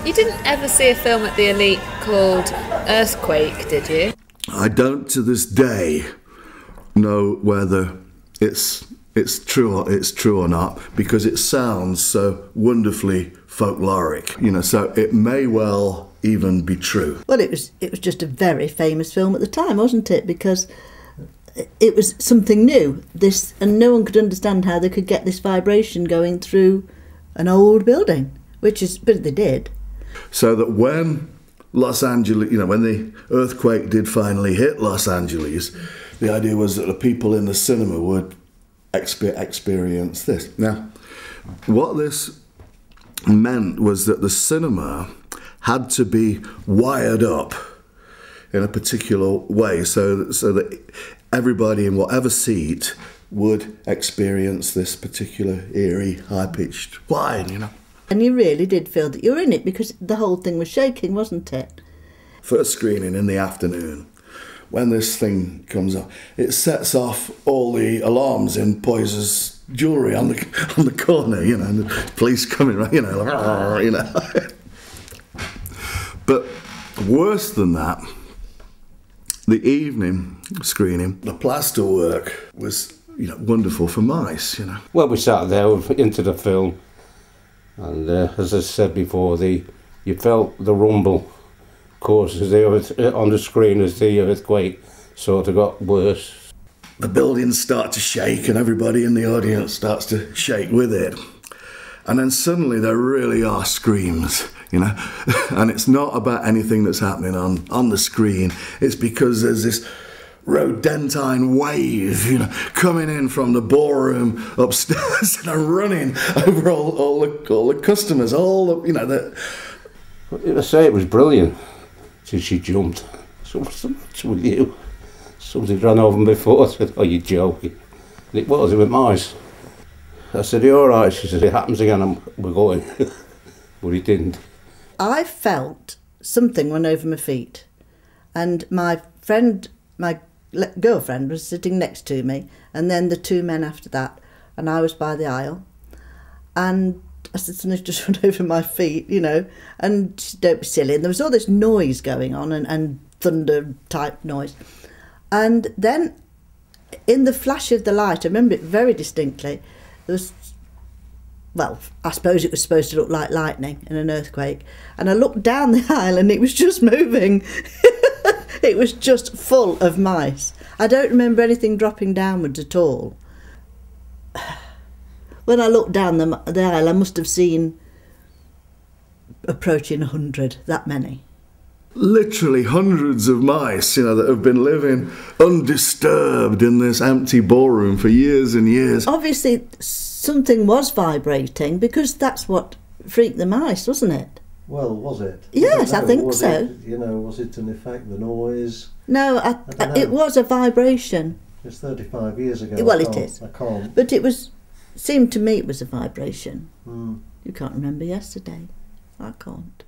You didn't ever see a film at the Elite called Earthquake, did you? I don't to this day know whether it's true or not, because it sounds so wonderfully folkloric, you know, so it may well even be true. Well, it was just a very famous film at the time, wasn't it? Because it was something new, and no one could understand how they could get this vibration going through an old building, but they did. So that when Los Angeles, you know, when the earthquake did finally hit Los Angeles, the idea was that the people in the cinema would experience this. Now, what this meant was that the cinema had to be wired up in a particular way so that everybody in whatever seat would experience this particular eerie, high-pitched whine, you know. And you really did feel that you were in it, because the whole thing was shaking, wasn't it? First screening in the afternoon, when this thing comes up, it sets off all the alarms in Poyser's jewellery on the corner, you know, and the police coming, right, you know, like, you know. But worse than that, the evening screening, the plaster work was, you know, wonderful for mice, you know. Well, we sat there into the film, and as I said before, you felt the rumble, of course, on the screen as the earthquake sort of got worse. The buildings start to shake and everybody in the audience starts to shake with it. And then suddenly there really are screams, you know. And it's not about anything that's happening on the screen. It's because there's this rodentine wave, you know, coming in from the ballroom upstairs and are running over all the customers, you know. I say it was brilliant till she jumped. So what's with you? Somebody ran over me before. I said, "Oh, you're joking." And it was mice. I said, "Are you all right?" She said, "It happens again, we're going." But it didn't. I felt something run over my feet, and my girlfriend was sitting next to me, and then the two men after that, and I was by the aisle, and I said, something's just run over my feet, you know, and she said, "Don't be silly." And there was all this noise going on, and thunder type noise, and then in the flash of the light, I remember it very distinctly, there was, well, I suppose it was supposed to look like lightning in an earthquake, and I looked down the aisle and it was just moving. It was just full of mice. I don't remember anything dropping downwards at all. When I looked down the aisle, I must have seen approaching 100, that many. Literally hundreds of mice, you know, that have been living undisturbed in this empty ballroom for years and years. Obviously, something was vibrating, because that's what freaked the mice, wasn't it? Well, was it? Yes, I think so. Was it an effect, the noise? No, it was a vibration. It's 35 years ago. Well, it is. I can't. But seemed to me it was a vibration. Mm. You can't remember yesterday. I can't.